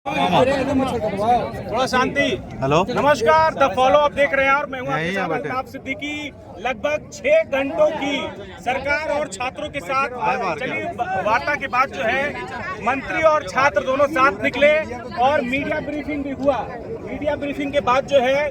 थोड़ा शांति। हेलो, नमस्कार, the follow up देख रहे हैं और मैं हूं आपके साथ अल्ताफ सिद्दीकी। लगभग 6 घंटों की सरकार और छात्रों के साथ चली वार्ता के बाद जो है मंत्री और छात्र दोनों साथ निकले और मीडिया ब्रीफिंग भी हुआ। मीडिया ब्रीफिंग के बाद जो है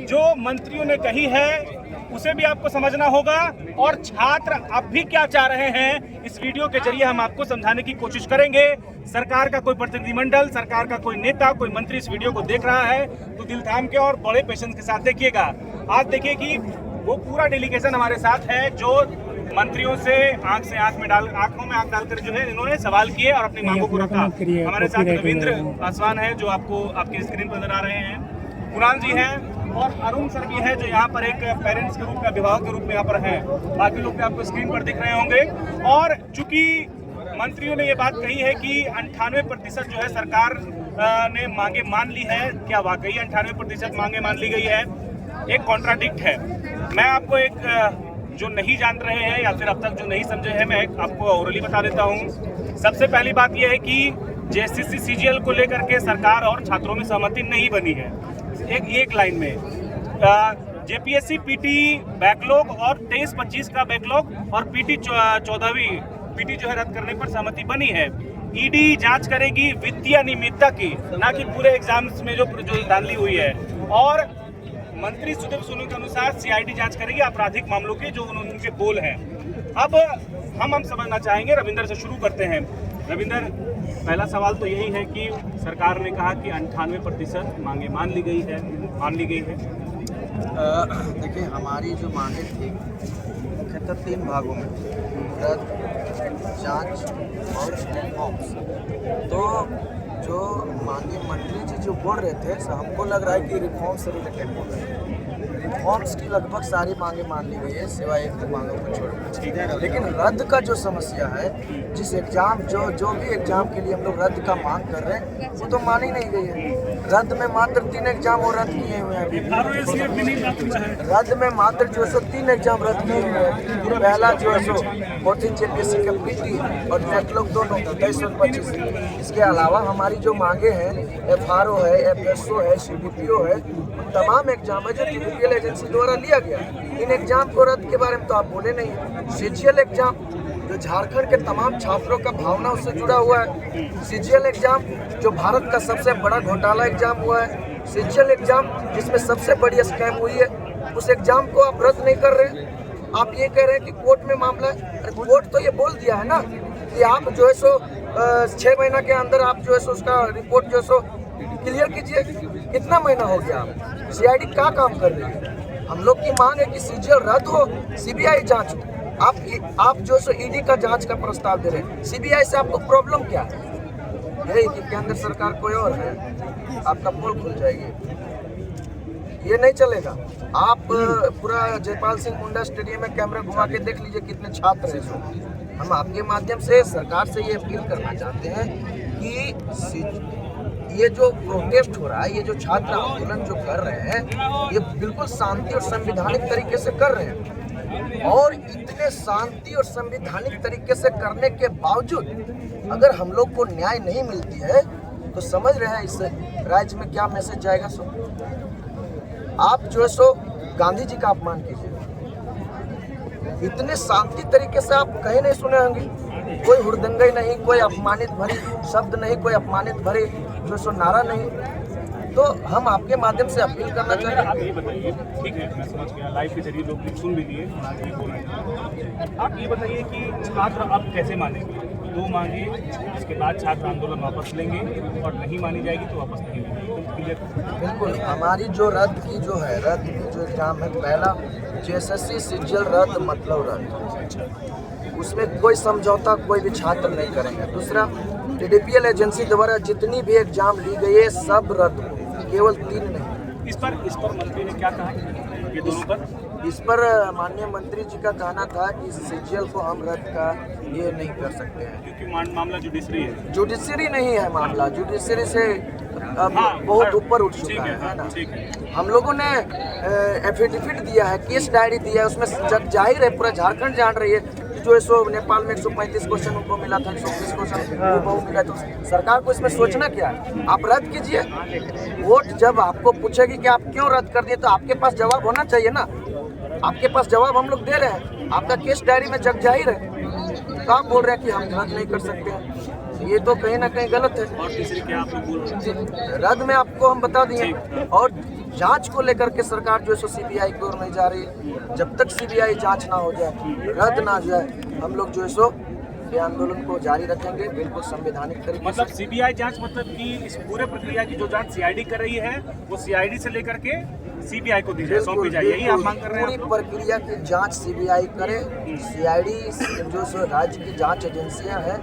जो मंत्रियों ने कही है उसे भी आपको समझना होगा और छात्र अब भी क्या चाह रहे हैं इस वीडियो के जरिए हम आपको समझाने की कोशिश करेंगे। सरकार का कोई प्रतिनिधिमंडल, सरकार का कोई नेता, कोई मंत्री इस वीडियो को देख रहा है तो दिल थाम के और बड़े पेशेंस के साथ देखिएगा। आज देखिए कि वो पूरा डेलीगेशन हमारे साथ है जो मंत्रियों से आंखों में आंख डालकर जो है इन्होंने सवाल किए और अपनी मांगों को रखा। हमारे साथ रविंद्र पासवान है जो आपको आपकी स्क्रीन पर नजर आ रहे हैं, कुणाल जी हैं और अरुण सर भी है जो यहाँ पर एक पेरेंट्स के रूप में, अभिभावक के रूप में यहाँ पर हैं। बाकी लोग भी आपको स्क्रीन पर दिख रहे होंगे। और चूंकि मंत्रियों ने ये बात कही है कि 98% जो है सरकार ने मांगे मान ली है, क्या वाकई 98% मांगे मान ली गई है? एक कॉन्ट्राडिक्ट है। मैं आपको एक जो नहीं जान रहे हैं या फिर अब तक जो नहीं समझे हैं मैं आपको ओरली बता देता हूँ। सबसे पहली बात यह है कि जेएसएससी सीजीएल को लेकर के सरकार और छात्रों में सहमति नहीं बनी है। एक लाइन में जेपीएससी पीटी बैकलॉग और 23-25 का बैकलॉग और पीटी 14वीं पीटी जो है रद्द करने पर सहमति बनी है। ईडी जांच करेगी वित्तीय अनियमितता की, ना कि पूरे एग्जाम्स में जो धांधली हुई है। और मंत्री सुदेव सोनू के अनुसार सीआईडी जांच करेगी आपराधिक मामलों के, जो उनके बोल हैं। अब हम समझना चाहेंगे, रविंद्र से शुरू करते हैं। रविंद्र, पहला सवाल तो यही है कि सरकार ने कहा कि 98% मांगे मान ली गई है। देखिए, हमारी जो मांगे थी मुख्यतः 3 भागों में, रद्द, जांच और रिफॉर्म्स। तो जो माननीय मंत्री जी जो बोल रहे थे हमको लग रहा है कि रिफॉर्म से रिलेटेड बोल रहे हैं। रिफॉर्म्स की लगभग सारी मांगे मान ली गई है सिवाय एक मांगों को छोड़। लेकिन रद्द का जो समस्या है, जिस एग्जाम जो भी एग्जाम के लिए हम लोग रद्द का मांग कर रहे हैं वो तो मान ही नहीं गई है। रद्द में मात्र 3 एग्जाम वो रद्द किए हुए हैं। रद्द में मात्र जो है 3 एग्जाम रद्द किए हुए हैं। पहला जो है 14 जेपीएससी का पीटी और बैकलॉग दोनों 23 और 25। इसके अलावा हमारी जो मांगे हैं एफआरओ है, एफएसओ है, सीडीपीओ है, तमाम एग्जाम है जो टीडीपीएल एजेंसी द्वारा लिया गया। इन एग्जाम को रद्द के बारे में तो आप बोले नहीं। सीजीएल एग्जाम जो झारखंड के तमाम छात्रों का भावना उससे जुड़ा हुआ है। सीजीएल एग्जाम जो भारत का सबसे बड़ा घोटाला एग्जाम हुआ है। सीजीएल एग्जाम जिसमें सबसे बड़ी स्कैम हुई है, उस एग्जाम को आप रद्द नहीं कर रहे। आप ये कह रहे हैं कि कोर्ट में मामला है। कोर्ट तो ये बोल दिया है ना कि आप जो है 6 महीना के अंदर आप जो है उसका रिपोर्ट जो है क्लियर कीजिए। कितना महीना हो गया? आप सीआईडी क्या काम कर रही है? हम लोग की मांग है कि सीजीएल रद्द हो, सीबीआई जांच हो। आप जो है ईडी का जांच का प्रस्ताव दे रहे हैं। सीबीआई से आपको प्रॉब्लम क्या है? यही कि केंद्र सरकार कोई और है, आपका पोल खुल जाएगी। ये नहीं चलेगा। आप पूरा जयपाल सिंह मुंडा स्टेडियम में कैमरा घुमा के देख लीजिए कितने छात्र हैं। हम आपके माध्यम से सरकार से ये अपील करना चाहते हैं कि ये जो प्रोटेस्ट हो रहा है, ये जो छात्र आंदोलन जो कर रहे हैं, ये बिल्कुल शांति और संवैधानिक तरीके से कर रहे हैं। और इतने शांति और संवैधानिक तरीके से करने के बावजूद अगर हम लोग को न्याय नहीं मिलती है तो समझ रहे हैं इस राज्य में क्या मैसेज जाएगा। आप जो है गांधी जी का अपमान कीजिए। इतने शांति तरीके से आप कहीं नहीं सुने होंगे। कोई हुड़दंगई नहीं, कोई अपमानित भरी शब्द नहीं, कोई अपमानित भरी जो नारा नहीं। तो हम आपके माध्यम से अपील करना चाहते हैं। आप ये बताइए, ठीक है मैं समझ गया, लाइव के जरिए लोग सुन भी लिए, आप ये बताइए कि छात्र अब कैसे मानेंगे? 2 मांगे, इसके बाद छात्र आंदोलन वापस लेंगे और नहीं मानी जाएगी तो वापस नहीं लेंगे। बिल्कुल, हमारी जो रद्द की जो एग्जाम है, पहला जेएसएससी सीजीएल रद्द मतलब रद्द, उसमें कोई समझौता कोई भी छात्र नहीं करेंगे। दूसरा, टीडीपीएल एजेंसी द्वारा जितनी भी एग्जाम ली गई है सब रद्द हो, केवल 3 नहीं। इस पर मंत्री ने क्या कहा? ये दोनों पर इस पर माननीय मंत्री जी का कहना था कि सीजीएल को हम रद्द का ये नहीं कर सकते हैं क्योंकि मामला जुडिशरी है। जुडिशरी नहीं है मामला, जुडिशरी से बहुत ऊपर उठ चुका है ना। हम लोगों ने एफिडेविट दिया है, केस डायरी दिया है, उसमें जाहिर है पूरा झारखंड जान रही है जो है सो नेपाल में 135 क्वेश्चन उनको मिला था, 120 क्वेश्चन उनको मिला। तो सरकार को इसमें सोचना क्या है? आप रद्द कीजिए। वोट जब आपको पूछेगी कि आप क्यों रद्द कर दिए, तो आपके पास जवाब होना चाहिए ना। आपके पास जवाब हम लोग दे रहे हैं, आपका केस डायरी में जग जाहिर है, तो आप बोल रहे हैं कि हम रद्द नहीं कर सकते हैं। ये तो कहीं ना कहीं गलत है। और तीसरी क्या आप लोग बोल रहे हैं? रद्द में आपको हम बता दिए। और जांच को लेकर के सरकार जो है सो सीबीआई की ओर नहीं जा रही है। जब तक सीबीआई जांच ना हो जाए, रद्द ना हो जाए, हम लोग जो है सो ये आंदोलन को जारी रखेंगे, बिल्कुल संवैधानिक तरीके मतलब सीबीआई जांच, मतलब कि इस पूरे प्रक्रिया की जो जांच सीआईडी कर रही है, वो सीआईडी से लेकर के सीबीआई को दी जाए, सौंपी जाए, यही आप मांग कर रहे हैं? पूरी प्रक्रिया की जांच सीबीआई करे। सीआईडी जो सो राज्य की जांच एजेंसियां हैं,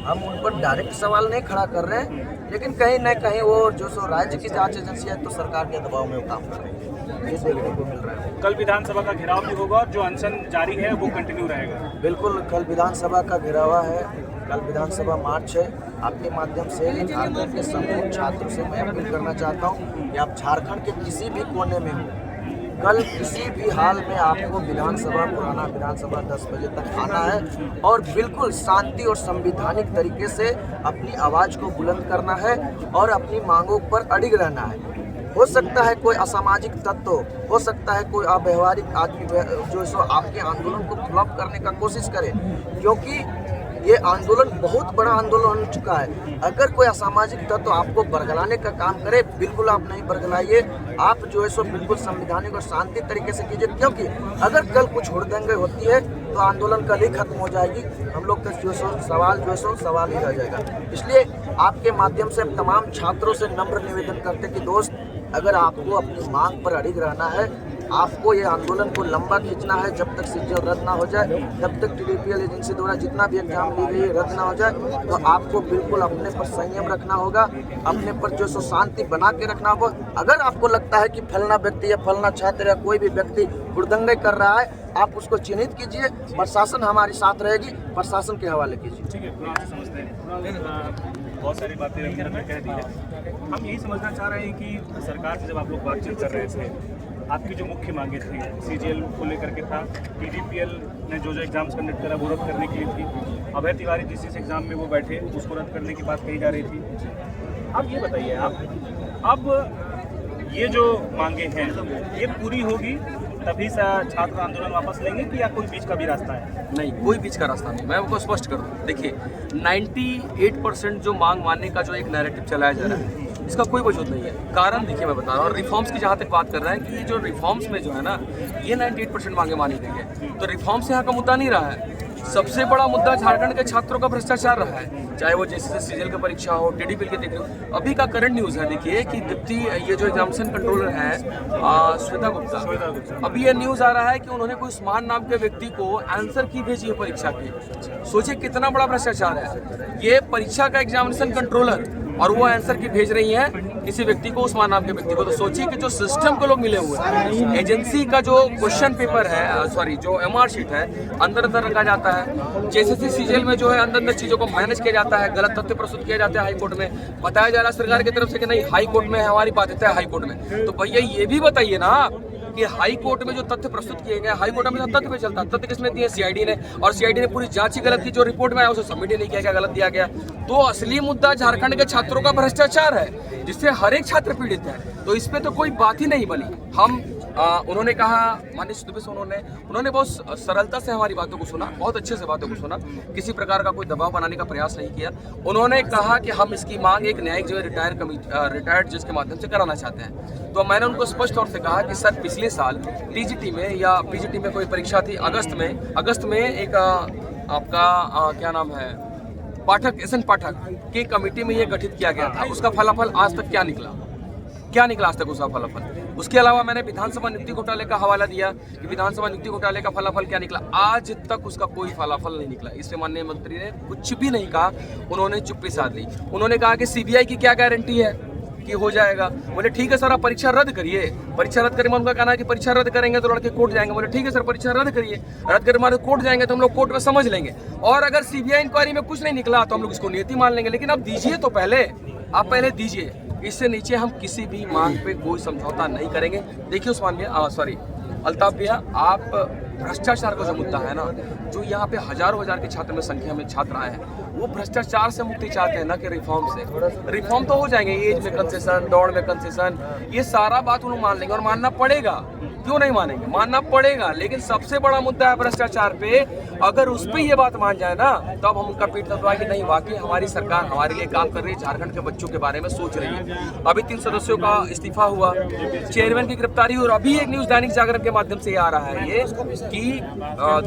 हम उन पर डायरेक्ट सवाल नहीं खड़ा कर रहे हैं, लेकिन कहीं न कहीं वो जो सो राज्य की जांच एजेंसियां तो सरकार के दबाव में वो काम कर रहे हैं, ये देखने को मिल रहा है। कल विधानसभा का घेराव भी होगा और जो अनशन जारी है वो कंटिन्यू रहेगा? बिल्कुल, कल विधानसभा का घेरावा है, कल विधानसभा मार्च है। आपके माध्यम से झारखंड के संपूर्ण छात्रों से मैं अपील करना चाहता हूँ कि आप झारखंड के किसी भी कोने में हो, कल किसी भी हाल में आपको विधानसभा, पुराना विधानसभा 10 बजे तक आना है और बिल्कुल शांति और संवैधानिक तरीके से अपनी आवाज़ को बुलंद करना है और अपनी मांगों पर अडिग रहना है। हो सकता है कोई असामाजिक तत्व, हो सकता है कोई अव्यवहारिक आदमी जो सो आपके आंदोलन को फ्लॉप करने का कोशिश करे, क्योंकि ये आंदोलन बहुत बड़ा आंदोलन हो चुका है। अगर कोई असामाजिक तत्व आपको बरगलाने का काम करे, बिल्कुल आप नहीं बरगलाइए। आप जो है सो बिल्कुल संवैधानिक और शांति तरीके से कीजिए, क्योंकि अगर कल कुछ हुड़दंगे होती है तो आंदोलन कल ही खत्म हो जाएगी। हम लोग का जो सो सवाल ही रह जाएगा। इसलिए आपके माध्यम से तमाम छात्रों से नम्र निवेदन करते कि दोस्त, अगर आपको अपनी मांग पर अडिग रहना है, आपको ये आंदोलन को लंबा खींचना है, जब तक सीजीएल रद्द ना हो जाए, तब तक टीडीपीएल एजेंसी द्वारा जितना भी एग्जाम ली गई रद्द ना हो जाए, तो आपको बिल्कुल अपने पर संयम रखना होगा, अपने पर जो सो शांति बना के रखना होगा। अगर आपको लगता है कि फलना व्यक्ति या फलना छात्र या कोई भी व्यक्ति हुड़दंगे कर रहा है, आप उसको चिन्हित कीजिए, प्रशासन हमारे साथ रहेगी, प्रशासन के हवाले कीजिए। ठीक है, समझते हैं। बहुत सारी बातें अंदर में कह दी है। हम यही समझना चाह रहे हैं कि सरकार से जब आप लोग बातचीत कर रहे थे, आपकी जो मुख्य मांगे थी सीजीएल को लेकर के था, टीडीपीएल ने जो एग्जाम्स कंडक्ट करा वो रद्द करने के लिए थी, अभय तिवारी जिस एग्जाम में वो बैठे उसको रद्द करने की बात कही जा रही थी। अब ये बताइए आप, अब ये जो मांगे हैं ये पूरी होगी तभी छात्र आंदोलन वापस लेंगे कि या कोई बीच का भी रास्ता है? नहीं, कोई बीच का रास्ता नहीं। मैं आपको स्पष्ट कर दूं, देखिए 98% जो मांग मानने का जो एक नैरेटिव चलाया जा रहा है, इसका कोई वजूद नहीं है। कारण देखिए मैं बता रहा हूँ, रिफॉर्म्स की जहाँ तक बात कर रहे हैं कि ये जो रिफॉर्म्स में जो है ना, ये 98% मांगे मानी गई है, तो रिफॉर्म्स यहाँ का मुद्दा नहीं रहा है। सबसे बड़ा मुद्दा झारखंड के छात्रों का भ्रष्टाचार रहा है, चाहे वो जैसे सीजीएल की परीक्षा हो, टीडीपीएल की देख रहे हो। अभी का करंट न्यूज़ है, देखिए कि डिप्टी ये जो एग्जामिनेशन कंट्रोलर है श्वेता गुप्ता, अभी ये न्यूज़ आ रहा है कि उन्होंने कोई उस्मान नाम के व्यक्ति को आंसर की भेजी है परीक्षा की। सोचिए कितना बड़ा भ्रष्टाचार है। ये परीक्षा का एग्जामिनेशन कंट्रोलर और वो आंसर की भेज रही हैं किसी व्यक्ति को, उस्मान नाम के व्यक्ति को। तो सोचिए कि जो सिस्टम को लोग मिले हुए हैं, एजेंसी का जो क्वेश्चन पेपर है, सॉरी जो एमआर शीट है, अंदर अंदर रखा जाता है। जैसे सीजीएल में जो है अंदर अंदर चीज़ों को मैनेज किया जाता है, गलत तथ्य प्रस्तुत किया जाता है हाई कोर्ट में। बताया जा रहा है सरकार की तरफ से कि नहीं, हाई कोर्ट में हमारी बाध्यता है हाई कोर्ट में। तो भैया ये भी बताइए ना कि हाई कोर्ट में जो तथ्य प्रस्तुत किए गए, हाई कोर्ट में तथ्य पे चलता है। तथ्य किसने दिए? सीआईडी ने, और सीआईडी ने पूरी जांच ही गलत की। जो रिपोर्ट में आया उसे सबमिट ही नहीं किया गया, गलत दिया गया। तो असली मुद्दा झारखंड के छात्रों का भ्रष्टाचार है, जिससे हर एक छात्र पीड़ित है। तो इस पे तो कोई बात ही नहीं बनी। हम उन्होंने कहा, माननीय दुबे उन्होंने बहुत सरलता से हमारी बातों को सुना, बहुत अच्छे से बातों को सुना, किसी प्रकार का कोई दबाव बनाने का प्रयास नहीं किया। उन्होंने कहा कि हम इसकी मांग एक न्यायिक जो रिटायर्ड जज के माध्यम से कराना चाहते हैं। तो मैंने उनको स्पष्ट तौर से कहा कि सर, पिछले साल टीजीटी में या पीजीटी में कोई परीक्षा थी अगस्त में एक आपका क्या नाम है, पाठक, एसएन पाठक की कमेटी में ये गठित किया गया था। उसका फलाफल आज तक क्या निकला आज तक उसका फलाफल। उसके अलावा मैंने विधानसभा नियुक्ति घोटाले का हवाला दिया कि विधानसभा नियुक्ति घोटाले का फलाफल क्या निकला। आज तक उसका कोई फलाफल नहीं निकला। इससे माननीय मंत्री ने कुछ भी नहीं कहा, उन्होंने चुप्पी साध ली। उन्होंने कहा कि सीबीआई की क्या गारंटी है कि हो जाएगा। बोले ठीक है सर, आप परीक्षा रद्द करिए। परीक्षा रद्द करें, उनका कहना है कि परीक्षा रद्द करेंगे तो लड़के कोर्ट जाएंगे। बोले ठीक है सर, परीक्षा रद्द करिए, रद्द करने बाद कोर्ट जाएंगे तो हम लोग कोर्ट में समझ लेंगे, और अगर सीबीआई इंक्वायरी में कुछ नहीं निकला तो हम लोग इसको नियति मान लेंगे। लेकिन अब दीजिए तो पहले, आप पहले दीजिए। इससे नीचे हम किसी भी मांग पे कोई समझौता नहीं करेंगे। देखिए उस्मान भैया, सॉरी अल्ताफ भैया, आप भ्रष्टाचार का जो मुद्दा है ना, जो यहाँ पे हजारों हजार की छात्र में संख्या में छात्र आए हैं, वो भ्रष्टाचार से मुक्ति चाहते हैं ना कि रिफॉर्म से। रिफॉर्म तो हो जाएंगे, एज में कंसेशन, दौड़ में कंसेशन, ये सारा बात उन्हें मान लेंगे और मानना पड़ेगा। क्यों नहीं मानेंगे, मानना पड़ेगा। लेकिन सबसे बड़ा मुद्दा है भ्रष्टाचार पे, अगर उस पे ये बात मान जाए ना, तब हम उनका पीठ थपथपाएं कि नहीं वाकई हमारी सरकार हमारे लिए काम कर रही है, झारखंड के बच्चों के बारे में सोच रही है। अभी 3 सदस्यों का इस्तीफा हुआ, चेयरमैन की गिरफ्तारी हुई, और अभी एक न्यूज दैनिक जागरण के माध्यम से आ रहा है ये कि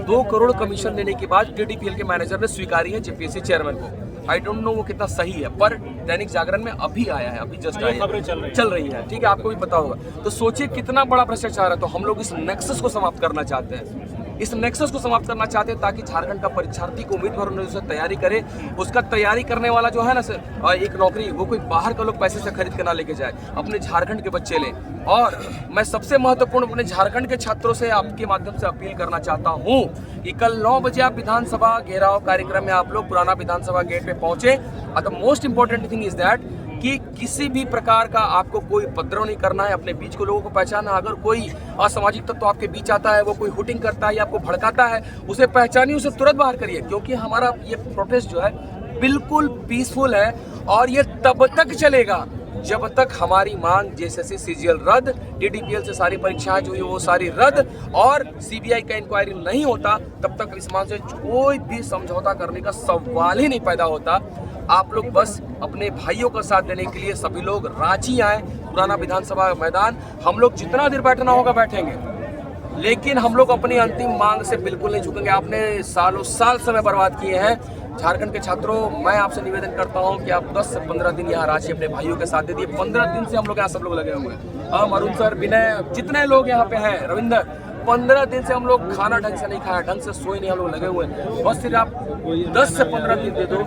2 करोड़ कमीशन लेने के बाद DDPL के मैनेजर ने स्वीकारी है JPSC चेयरमैन को। आई डोंट नो वो कितना सही है, पर दैनिक जागरण में अभी आया है, अभी जस्ट आया है, चल रही है, ठीक है, आपको भी पता होगा। तो सोचिए कितना बड़ा भ्रष्टाचार है। तो हम लोग इस नेक्सस को समाप्त करना चाहते हैं, इस नेक्सस को समाप्त करना चाहते हैं, ताकि झारखंड का परीक्षार्थी को उम्मीदवार से तैयारी करे, उसका तैयारी करने वाला जो है ना सर, एक नौकरी वो कोई बाहर का लोग पैसे से खरीद के ना लेके जाए, अपने झारखंड के बच्चे लें। और मैं सबसे महत्वपूर्ण अपने झारखंड के छात्रों से आपके माध्यम से अपील करना चाहता हूं कि कल 9 बजे आप विधानसभा घेराव कार्यक्रम में आप लोग पुराना विधानसभा गेट पे पहुंचे। और the most important thing is that कि किसी भी प्रकार का आपको कोई उपद्रव नहीं करना है, अपने बीच को लोगों को पहचाना। अगर कोई असामाजिक तत्व आपके बीच आता है, वो कोई हुटिंग करता है या आपको भड़काता है, उसे पहचानिए, उसे तुरंत बाहर करिए, क्योंकि हमारा ये प्रोटेस्ट जो है बिल्कुल पीसफुल है और ये तब तक चलेगा जब तक हमारी मांग JSSC CGL रद्द, DDPL से सारी परीक्षाएं जो है वो सारी रद्द और CBI का इंक्वायरी नहीं होता, तब तक इस मांग से कोई भी समझौता करने का सवाल ही नहीं पैदा होता। आप लोग बस अपने भाइयों का साथ देने के लिए सभी लोग रांची आए, पुराना विधानसभा मैदान। हम लोग जितना देर बैठना होगा बैठेंगे, लेकिन हम लोग अपनी अंतिम मांग से बिल्कुल नहीं झुकेंगे। आपने सालों साल समय बर्बाद किए हैं। झारखंड के छात्रों, मैं आपसे निवेदन करता हूं कि आप 10 से 15 दिन यहाँ रांची अपने भाइयों के साथ दे दिए। 15 दिन से हम लोग यहाँ सब लोग लगे हुए हैं, हम, अरुण सर, विनय, जितने लोग यहाँ पे हैं, रविंदर, 15 दिन से हम लोग खाना ढंग से नहीं खाया, ढंग से सोए नहीं, हम लोग लगे हुए हैं। बस सिर्फ आप 10 से 15 दिन दे दो,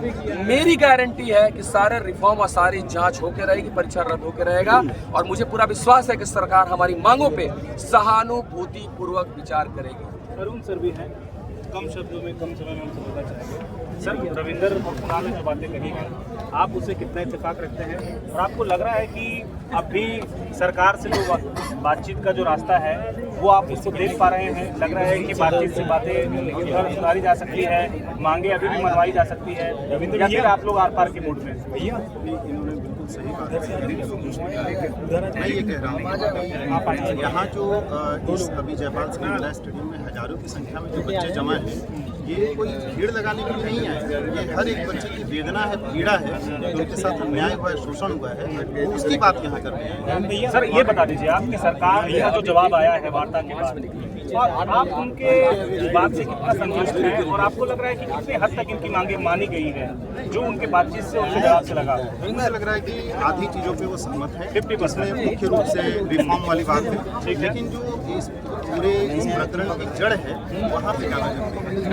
मेरी गारंटी है कि सारे रिफॉर्म और सारी जांच होकर रहेगी, परीक्षा रद्द होकर रहेगा। और मुझे पूरा विश्वास है कि सरकार हमारी मांगों पे सहानुभूति पूर्वक विचार करेगी। अरुण सर भी हैं, कम शब्दों में कम समय में हम समझना चाहेंगे। सर, रविंदर और कुणाल ने जो बातें कही हैं, आप उससे कितना इत्तेफाक रखते हैं, और आपको लग रहा है कि अभी सरकार से जो बातचीत का जो रास्ता है वो आप उसको देख पा रहे हैं? लग रहा है कि बातचीत से बातें इधर सुधारी जा सकती है, मांगे अभी भी मनवाई जा सकती है, या फिर आप लोग आर पार के मूड में? भैया इन्होंने बिल्कुल सही बात है। मैं ये कह रहा हूँ यहाँ जो इस अभी जयपाल सिंह महिला स्टेडियम में हजारों की संख्या में जो बच्चे जमा हैं, ये कोई भीड़ लगाने के लिए नहीं आए। ये हर एक बच्चे की वेदना है, पीड़ा है, उनके साथ अन्याय हुआ है, शोषण हुआ है, उसकी बात यहाँ कर रहे हैं। सर, ये बता दीजिए आप कि सरकार का जो जवाब आया है वार्ता के बाद, और आप उनके बात से कितना संतुष्ट हैं, और आपको लग रहा है कि कितने हद तक इनकी मांगे मानी गई है जो उनके बातचीत से, उनके जवाब से लगा? मुझे लग रहा है कि आधी चीज़ों पे वो सहमत है, 50% मुख्य रूप से रिफॉर्म वाली बात है, लेकिन जो इस पूरे इस प्रकरण की जड़ है वहाँ पे जाना जरूरी है।